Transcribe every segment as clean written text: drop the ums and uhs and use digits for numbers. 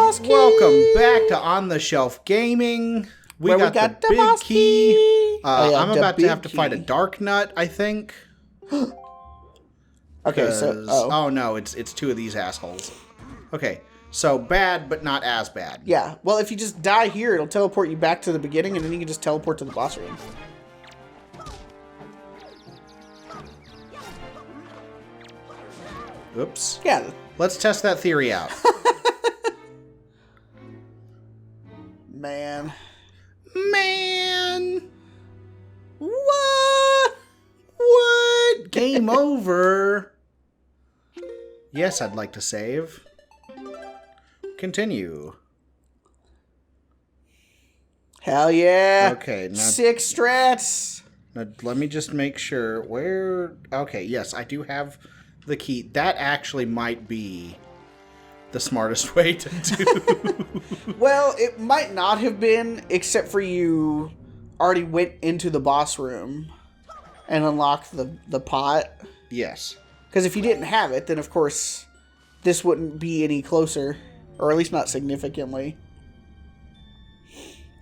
boss key. Welcome back to On the Shelf Gaming. We got the big key. I'm about to have to fight a Dark Nut, I think. Okay, so oh no, it's two of these assholes. Okay, so bad, but not as bad. Yeah. Well, if you just die here, it'll teleport you back to the beginning, and then you can just teleport to the boss room. Oops. Yeah. Let's test that theory out. Man. What? Game over. Yes, I'd like to save. Continue. Hell yeah. Okay. Now, 6 strats. Now, let me just make sure where... Okay, yes, I do have the key. That actually might be the smartest way to do. Well, it might not have been, except for you already went into the boss room and unlocked the pot. Yes. Because if you didn't have it, then of course this wouldn't be any closer, or at least not significantly.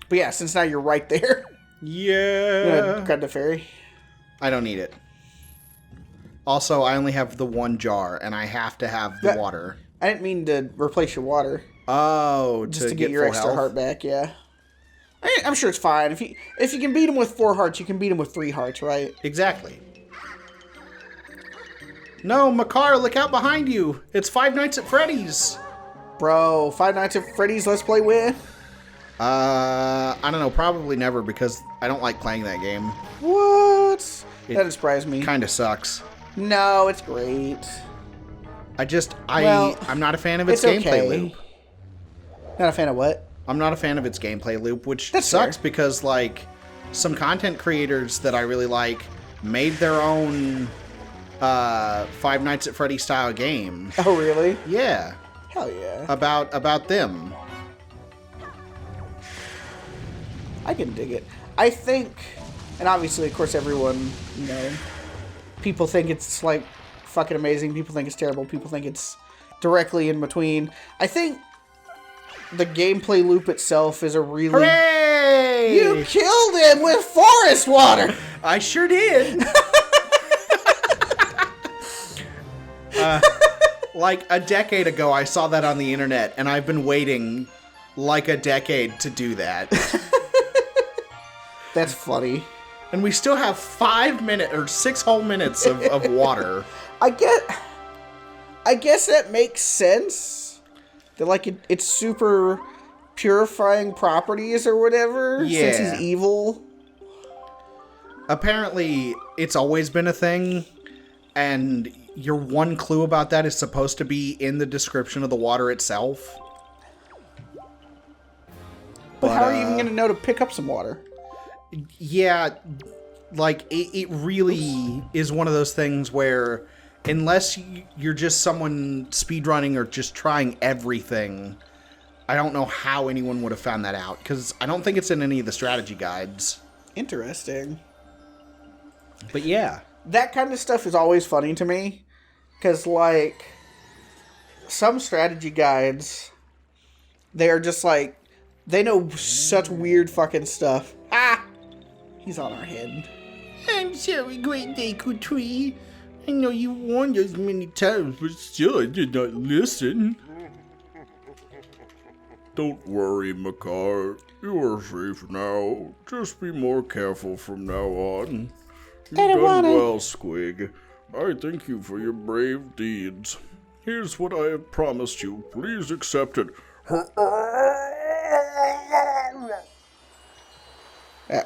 But yeah, since now you're right there. Yeah. You gonna grab the fairy? I don't need it. Also, I only have the one jar, and I have to have the water. I didn't mean to replace your water. Oh, just to get your extra heart back, yeah. I'm sure it's fine. If you can beat him with 4 hearts, you can beat him with 3 hearts, right? Exactly. No, Makar, look out behind you. It's Five Nights at Freddy's. Bro, Five Nights at Freddy's Let's Play when? I don't know. Probably never, because I don't like playing that game. What? That doesn't surprise me. Kind of sucks. No, it's great. I'm not a fan of its gameplay loop. Not a fan of what? I'm not a fan of its gameplay loop, which That's sucks fair. because, like, some content creators that I really like made their own Five Nights at Freddy's style game. Oh, really? Yeah. Hell yeah. About them. I can dig it. I think, and obviously, of course, everyone, you know, people think it's, like, fucking amazing. People think it's terrible. People think it's directly in between. I think the gameplay loop itself is a really... Hooray! You killed him with forest water! I sure did. Like a decade ago, I saw that on the internet, and I've been waiting like a decade to do that. That's funny. And we still have 5 minutes or 6 whole minutes of water. I guess that makes sense. That, like, it's super purifying properties or whatever. Yeah. Since he's evil. Apparently, it's always been a thing, and your one clue about that is supposed to be in the description of the water itself. But how are you even going to know to pick up some water? Yeah, like, it really is one of those things where, unless you're just someone speedrunning or just trying everything, I don't know how anyone would have found that out, because I don't think it's in any of the strategy guides. Interesting. But yeah. That kind of stuff is always funny to me, because, like, some strategy guides, they are just like, they know such weird fucking stuff. Ah! He's on our head. I'm sorry, Great Deku Tree. I know you warned us many times, but still I did not listen. Don't worry, Makar. You are safe now. Just be more careful from now on. You've done well, Squig. I thank you for your brave deeds. Here's what I have promised you. Please accept it.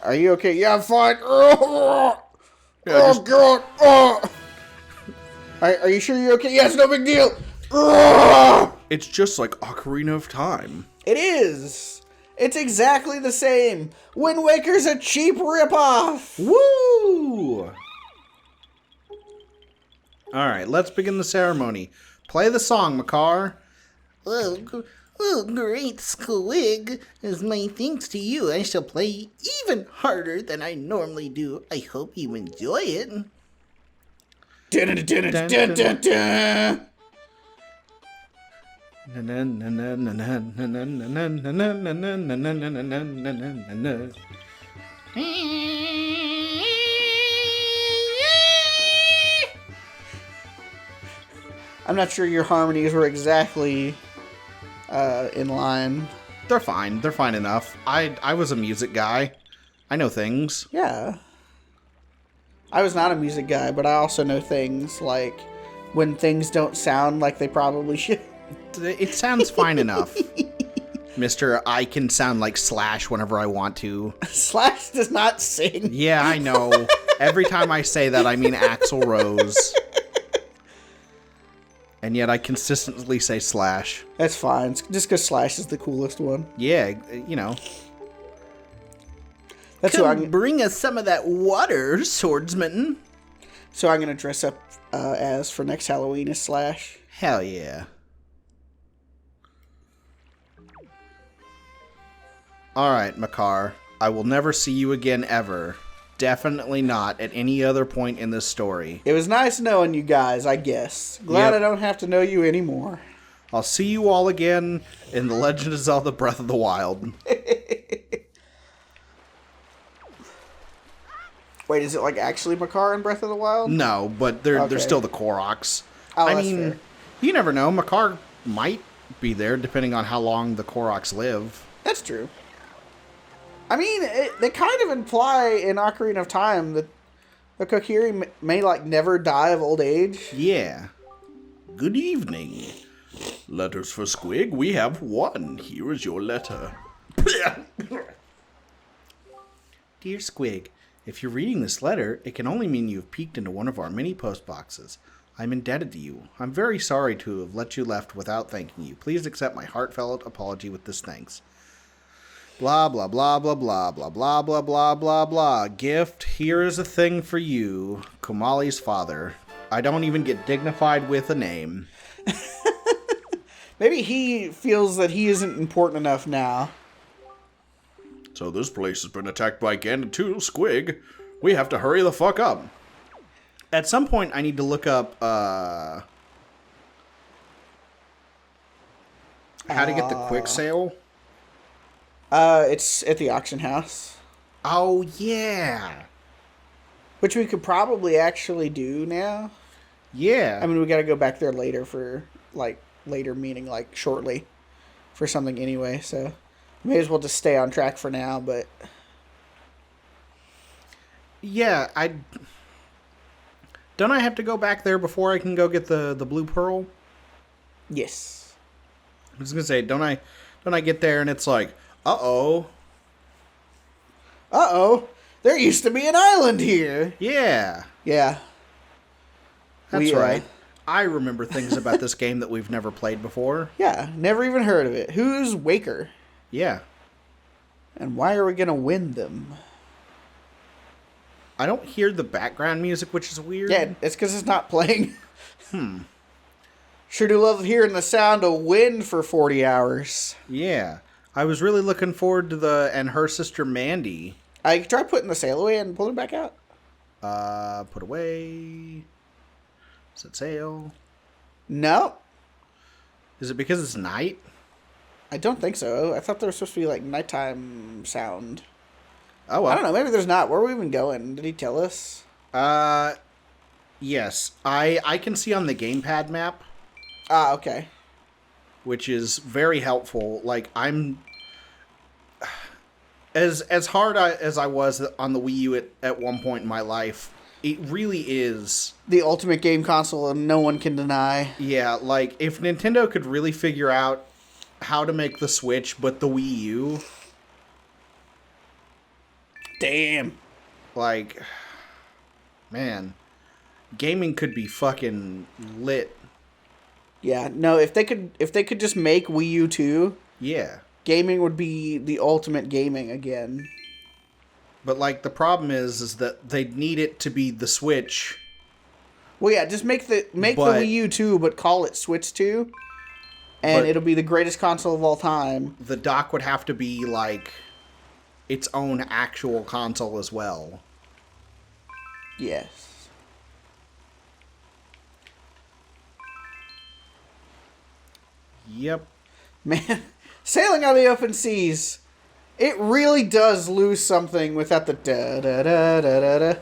Are you okay? Yeah, I'm fine. Oh, Yeah, God. Oh. Are you sure you're okay? Yeah, it's no big deal. Oh. It's just like Ocarina of Time. It is. It's exactly the same. Wind Waker's a cheap ripoff. Woo! Alright, let's begin the ceremony. Play the song, Makar. Oh, great Squig. As my thanks to you, I shall play even harder than I normally do. I hope you enjoy it. Dun, dun, dun, dun, dun, dun. I'm not sure your harmonies were exactly in line. They're fine. They're fine enough. I was a music guy. I know things. Yeah. I was not a music guy, but I also know things like when things don't sound like they probably should. It sounds fine enough. Mister, I can sound like Slash whenever I want to. Slash does not sing. Yeah, I know. Every time I say that, I mean Axl Rose. And yet I consistently say Slash. That's fine. It's just because Slash is the coolest one. Yeah, you know. That's who Come I'm. bring us some of that water, swordsman. So I'm gonna dress up as for next Halloween is Slash. Hell yeah. Alright, Makar. I will never see you again ever. Definitely not at any other point in this story. It was nice knowing you guys, I guess. Glad Yep. I don't have to know you anymore. I'll see you all again in The Legend of Zelda Breath of the Wild. Wait, is it like actually Makar in Breath of the Wild? No, but they're Okay. still the Koroks. Oh, I that's mean, fair. you never know. Makar might be there depending on how long the Koroks live. That's true. I mean, they kind of imply in Ocarina of Time that the Kokiri may like never die of old age. Yeah. Good evening. Letters for Squig, we have one. Here is your letter. Dear Squig, if you're reading this letter, it can only mean you've peeked into one of our many post boxes. I'm indebted to you. I'm very sorry to have let you left without thanking you. Please accept my heartfelt apology with this thanks. Blah, blah, blah, blah, blah, blah, blah, blah, blah, blah, blah. Gift, here is a thing for you. Kumali's father. I don't even get dignified with a name. Maybe he feels that he isn't important enough now. So this place has been attacked by Ganon too, Squig. We have to hurry the fuck up. At some point, I need to look up, how to get the quick sale. It's at the auction house. Oh, yeah. Which we could probably actually do now. Yeah. I mean, we gotta go back there later for, like, later meaning, like, shortly. For something anyway, so... May as well just stay on track for now, but... Yeah, Don't I have to go back there before I can go get the blue pearl? Yes. I was gonna say, don't I get there and it's like, uh-oh. Uh-oh! There used to be an island here! Yeah. Yeah. That's right. I remember things about this game that we've never played before. Yeah, never even heard of it. Who's Waker? Yeah. And why are we gonna win them? I don't hear the background music, which is weird. Yeah, it's because it's not playing. Sure do love hearing the sound of wind for 40 hours. Yeah. I was really looking forward to and her sister Mandy. I try putting the sail away and pulling it back out. Put away. Set sail. No, Is it because it's night? I don't think so. I thought there was supposed to be like nighttime sound. Oh, well. I don't know. Maybe there's not. Where are we even going? Did he tell us? Yes. I can see on the gamepad map, Ah, okay. which is very helpful. Like, I'm... As hard as I was on the Wii U at one point in my life, it really is... The ultimate game console, and no one can deny. Yeah, like, if Nintendo could really figure out how to make the Switch, but the Wii U, Damn. like, man, gaming could be fucking lit. Yeah. No. If they could just make Wii U 2, Yeah. gaming would be the ultimate gaming again. But, like, the problem is that they need it to be the Switch. Well, yeah. Just make the But- Wii U 2, but call it Switch 2, and But- it'll be the greatest console of all time. The dock would have to be, like, its own actual console as well. Yes. Yep. Man, sailing on the open seas, it really does lose something without the da-da-da-da-da.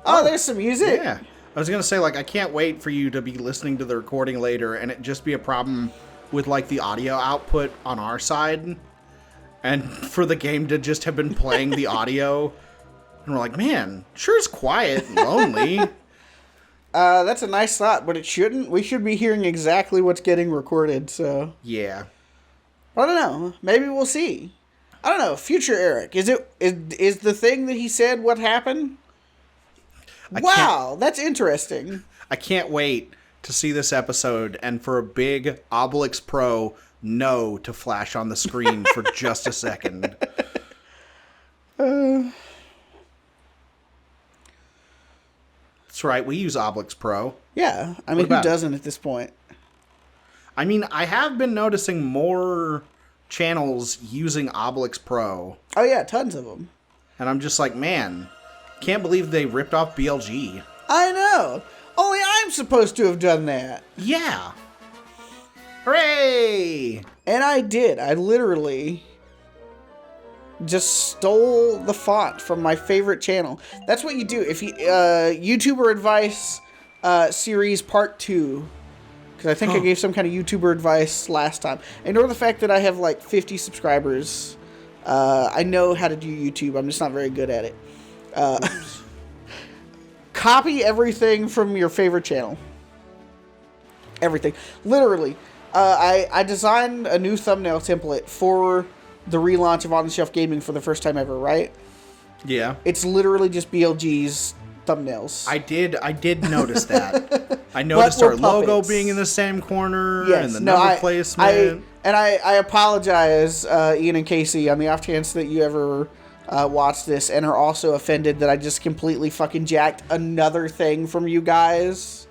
Oh, there's some music. Yeah. I was going to say, like, I can't wait for you to be listening to the recording later and it just be a problem with, like, the audio output on our side. And for the game to just have been playing the audio. And we're like, man, sure is quiet and lonely. That's a nice thought, but it shouldn't. We should be hearing exactly what's getting recorded, so... Yeah. I don't know. Maybe we'll see. I don't know. Future Eric. Is the thing that he said what happened? Wow, that's interesting. I can't wait to see this episode and for a big Obelix Pro no to flash on the screen for just a second. That's right, we use Obelix Pro. Yeah, I mean, who doesn't at this point? I mean, I have been noticing more channels using Obelix Pro. Oh yeah, tons of them. And I'm just like, man, can't believe they ripped off BLG. I know. Only I'm supposed to have done that. Yeah. Hooray! And I did. I literally just stole the font from my favorite channel. That's what you do. If you YouTuber advice series part 2, because I think I gave some kind of YouTuber advice last time. Ignore the fact that I have like 50 subscribers. I know how to do YouTube. I'm just not very good at it. Copy everything from your favorite channel. Everything. Literally. I designed a new thumbnail template for the relaunch of On the Shelf Gaming for the first time ever, right? Yeah. It's literally just BLG's thumbnails. I did notice that. I noticed our logo being in the same corner and the number placement. I apologize, Ian and Casey, on the off chance that you ever watch this and are also offended that I just completely fucking jacked another thing from you guys.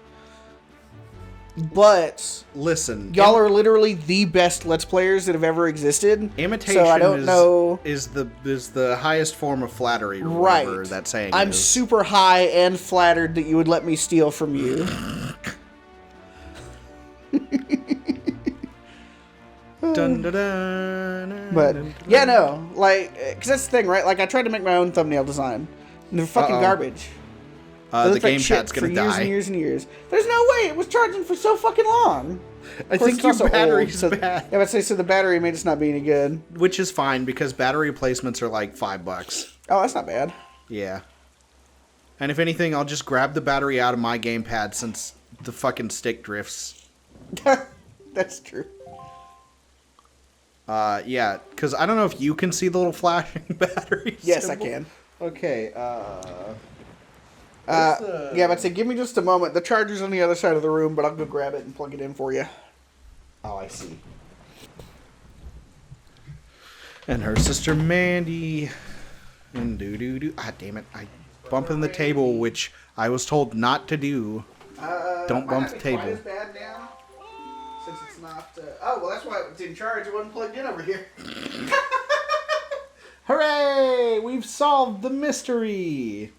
But listen, y'all are literally the best Let's Players that have ever existed. Imitation so I don't know. is the highest form of flattery, or right? whatever that saying I'm is. super high and flattered that you would let me steal from you. Dun, dun, dun, But dun, yeah, no, like, because that's the thing, right? Like, I tried to make my own thumbnail design, and they're fucking garbage. The gamepad's gonna die. For years and years and years. There's no way it was charging for so fucking long. I think your battery's bad. Yeah, I'd say so. The battery may just not be any good. Which is fine because battery replacements are like $5. Oh, that's not bad. Yeah. And if anything, I'll just grab the battery out of my gamepad since the fucking stick drifts. That's true. Yeah, because I don't know if you can see the little flashing battery. Yes, symbol. I can. Okay. Yeah, but say, give me just a moment. The charger's on the other side of the room, but I'll go grab it and plug it in for you. Oh, I see. And her sister Mandy. And doo-doo-doo. Ah, damn it. I bump in the table, which I was told not to do. Don't bump the table. Quite as bad now, since it's not... oh, well, that's why it was in charge. It wasn't plugged in over here. Hooray! We've solved the mystery!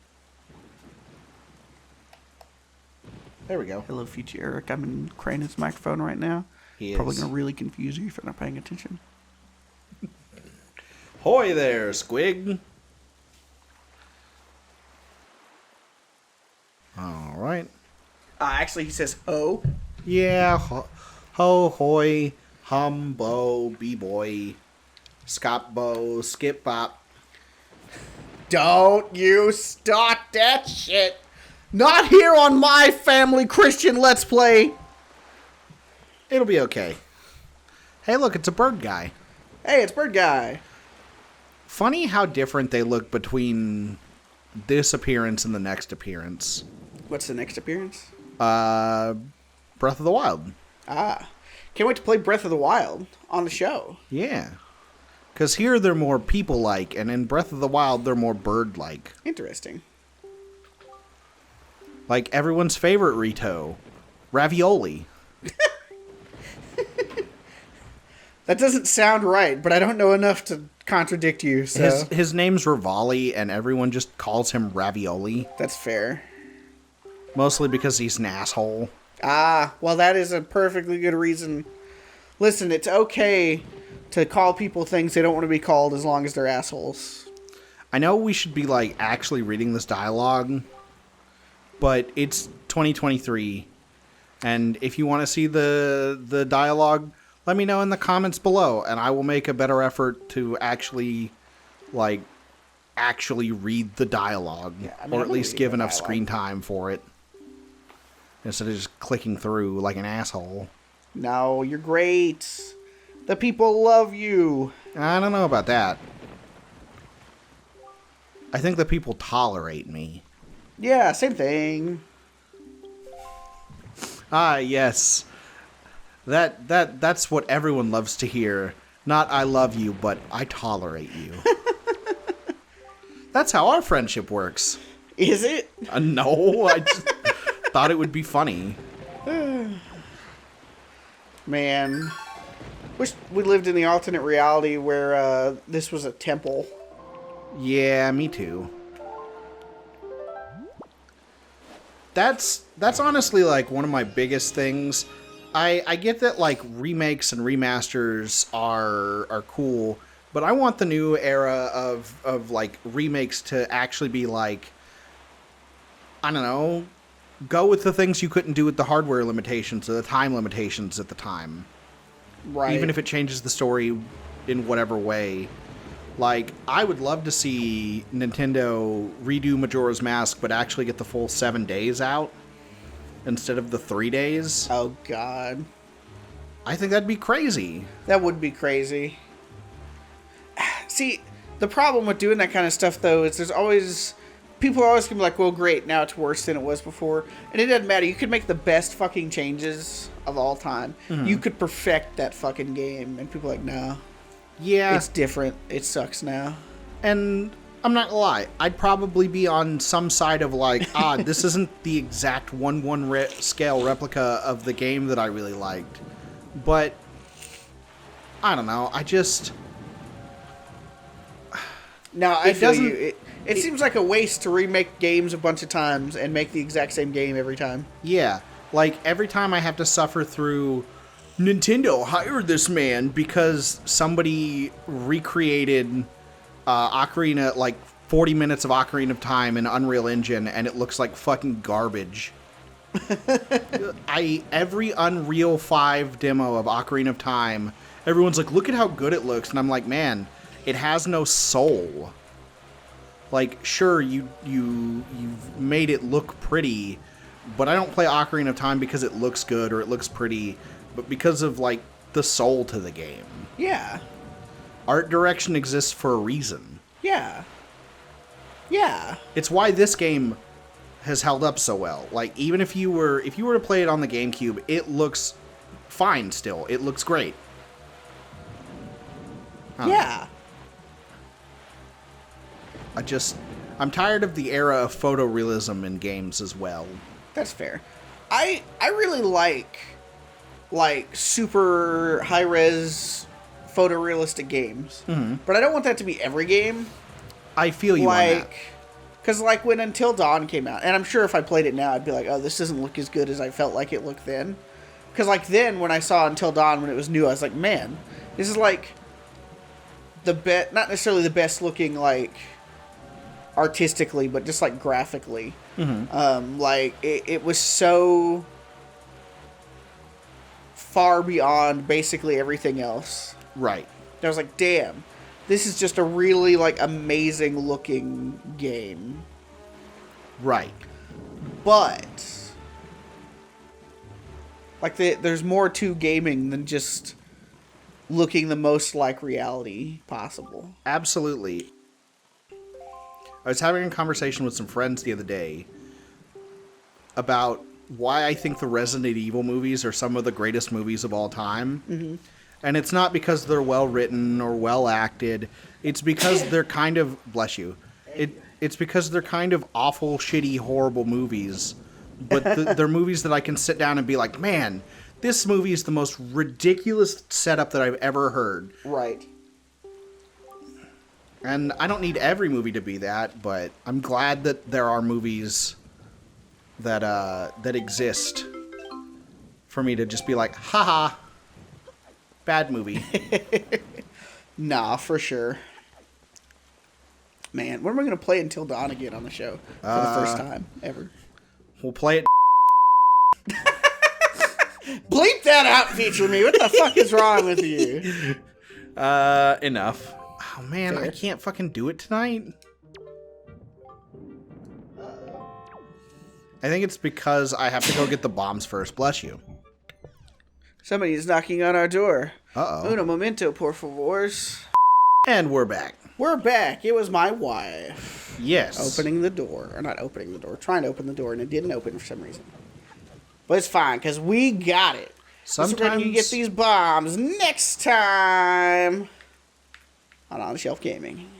There we go. Hello, future Eric. I'm in Cranon's microphone right now. He Probably is. going to really confuse you if you're not paying attention. Hoy there, Squig. All right. Actually, he says, oh. Yeah. Ho, hoy, hum, bo, b-boy, scop, bo, skip, bop. Don't you start that shit. Not here on my family Christian Let's Play. It'll be okay. Hey, look, it's a bird guy. Hey, it's Bird Guy. Funny how different they look between this appearance and the next appearance. What's the next appearance? Breath of the Wild. Ah. Can't wait to play Breath of the Wild on the show. Yeah. Because here they're more people-like, and in Breath of the Wild they're more bird-like. Interesting. Like everyone's favorite Rito, Ravioli. That doesn't sound right, but I don't know enough to contradict you, so... His name's Rivali, and everyone just calls him Ravioli. That's fair. Mostly because he's an asshole. Ah, well, that is a perfectly good reason Listen, it's okay to call people things they don't want to be called as long as they're assholes. I know we should be, like, actually reading this dialogue, but it's 2023, and if you want to see the dialogue, let me know in the comments below, and I will make a better effort to actually, like, read the dialogue, or at least give enough screen time for it, instead of just clicking through like an asshole. No, you're great. The people love you. I don't know about that. I think the people tolerate me. Yeah, same thing. Ah, yes. That's what everyone loves to hear. Not I love you, but I tolerate you. That's how our friendship works. Is it? No, I just thought it would be funny. Man. Wish we lived in the alternate reality where this was a temple. Yeah, me too. That's honestly like one of my biggest things. I get that like remakes and remasters are cool, but I want the new era of like remakes to actually be like, I don't know, go with the things you couldn't do with the hardware limitations or the time limitations at the time. Right. Even if it changes the story in whatever way. Like, I would love to see Nintendo redo Majora's Mask, but actually get the full 7 days out instead of the 3 days. Oh, God. I think that'd be crazy. That would be crazy. See, the problem with doing that kind of stuff, though, is there's always... People are always going to be like, well, great, now it's worse than it was before. And it doesn't matter. You could make the best fucking changes of all time. Mm-hmm. You could perfect that fucking game. And people are like, no. Yeah. It's different. It sucks now. And I'm not gonna lie. I'd probably be on some side of like, this isn't the exact 1/1 scale replica of the game that I really liked. But, I don't know. I just... No, I feel you. It seems like a waste to remake games a bunch of times and make the exact same game every time. Yeah. Like, every time I have to suffer through... Nintendo hired this man because somebody recreated Ocarina, like 40 minutes of Ocarina of Time in Unreal Engine, and it looks like fucking garbage. Every Unreal 5 demo of Ocarina of Time, everyone's like, look at how good it looks, and I'm like, man, it has no soul. Like, sure, you've made it look pretty, but I don't play Ocarina of Time because it looks good or it looks pretty, but because of, like, the soul to the game. Yeah. Art direction exists for a reason. Yeah. Yeah. It's why this game has held up so well. Like, even if you were to play it on the Gamecube, it looks fine still. It looks great. Yeah. I'm tired of the era of photorealism in games as well. That's fair. I really like super high-res photorealistic games. Mm-hmm. But I don't want that to be every game. I feel you on that. Because, like, when Until Dawn came out, and I'm sure if I played it now, I'd be like, oh, this doesn't look as good as I felt like it looked then. Because, like, then, when I saw Until Dawn, when it was new, I was like, man, this is, like, not necessarily the best looking, like, artistically, but just, like, graphically. Mm-hmm. Like, it was so far beyond basically everything else. Right. And I was like, damn, this is just a really, like, amazing looking game. Right. But, like, there's more to gaming than just looking the most like reality possible. Absolutely. I was having a conversation with some friends the other day about why I think the Resident Evil movies are some of the greatest movies of all time. Mm-hmm. And it's not because they're well written or well acted. It's because they're kind of, bless you, it's because they're kind of awful, shitty, horrible movies. But they're movies that I can sit down and be like, man, this movie is the most ridiculous setup that I've ever heard. Right. And I don't need every movie to be that, but I'm glad that there are movies that exist for me to just be like, haha. Bad movie. Nah, for sure. Man, when am I going to play Until Dawn again on the show for the first time ever? We'll play it. Bleep that out, Feature Me. What the fuck is wrong with you? Enough. Oh, man, I can't fucking do it tonight. I think it's because I have to go get the bombs first. Bless you. Somebody's knocking on our door. Uh-oh. Uno momento, por favors. And we're back. We're back. It was my wife. Yes. Opening the door. Or not opening the door. Trying to open the door, and it didn't open for some reason. But it's fine, because we got it. Sometimes you get these bombs next time on On the Shelf Gaming.